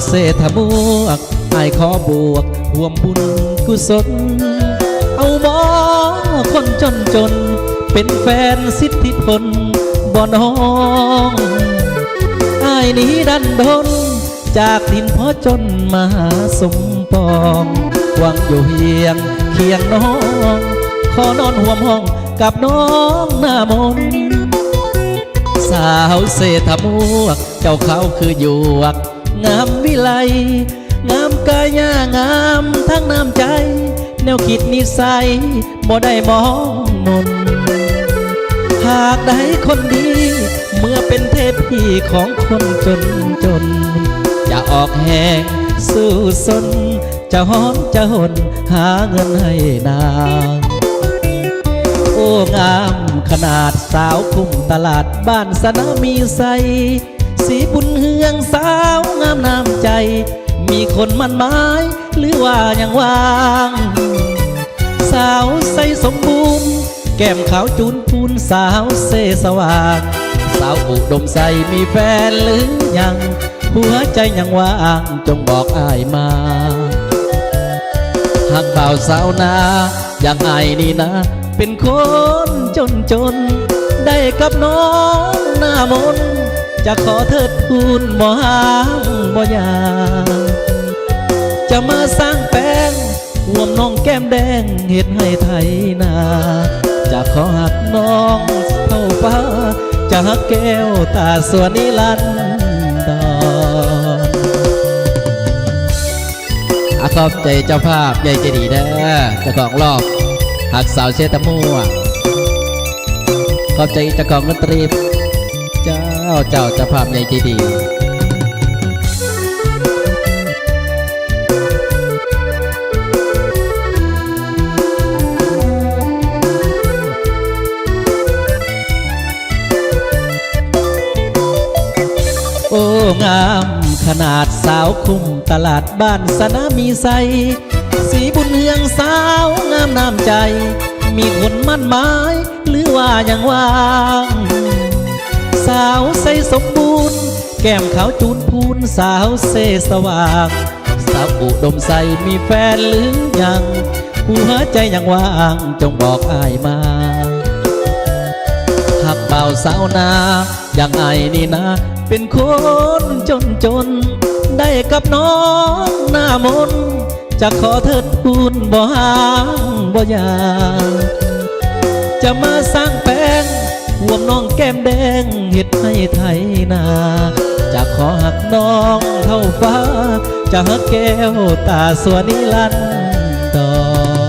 เศรษฐมวกอายขอบวกห่วมบุญกุศลเอาบ่คนจนจนเป็นแฟนสิทธิพลบ่น้องอายนี้ดันดนจากถิ่นพ่อจนมาหาสมปองหวังอยู่เฮียงเคียงน้องขอนอนห่วมห้องกับน้องหน้ามนสาวเศรษฐมวกเจ้าเขาคือหยวกงามวิไลงามกายงามทั้งน้ำใจแนวคิดนิสัยบ่ได้มองมนหากได้คนดีเมื่อเป็นเทพีของคนจนจนจะออกแหงสู้สนจะฮ้อนจะหนหาเงินให้นางโอ้งามขนาดสาวคุ้มตลาดบ้านสนามีใสสีบุญเฮืองสาวงามน้ำใจมีคนมันไม้หรือว่ายังว่างสาวใสสมบูรณ์แก้มขาวจูนพูนสาวเสสว่างสาวอุดมใสมีแฟนหรือยังหัวใจยังว่างจงบอกอ้ายมาหากบ่าวสาวนาอย่างอ้ายนี่นะเป็นคนจนจนได้กับน้องหน้ามนจะขอเถิดทูลบ่ห่างบ่ยางจะมาสร้างแป้งห่วมน้องแก้มแดงเฮ็ดให้ไทยนาจะขอหักน้องเท่าฟ้าจะหักแก้วตาสวนนิรันดรขอบใจเจ้าภาพใหญ่ใจดีเด้อเจ้าของรอบหักสาวเชตมัวขอบใจเจ้าของดนตรีเจ้าภาพใหญ่ใจดีโอ้งามขนาดสาวคุ้มตลาดบ้านสนามีใสสีบุญเฮืองสาวงามน้ำใจมีคนมั่นหมายหรือว่ายังว่างสาวใสสมบูรณ์แก้มขาวจูนพูนสาวเสสว่างสาวอุดมใสมีแฟนหรือยังหัวใจยังว่างจงบอกอ้ายมาหากบ่าวสาวนาอย่างอ้ายนี่นะเป็นคนจนจนได้กับน้องหน้ามนจะขอเถิดทูลบ่ห่างบ่ยางจะมาสร้างแป้งห่วมน้องแก้มแดงเฮ็ดให้ไทยนาจะขอหักน้องเท่าฟ้าจะหักแก้วตาสวนนิรันดร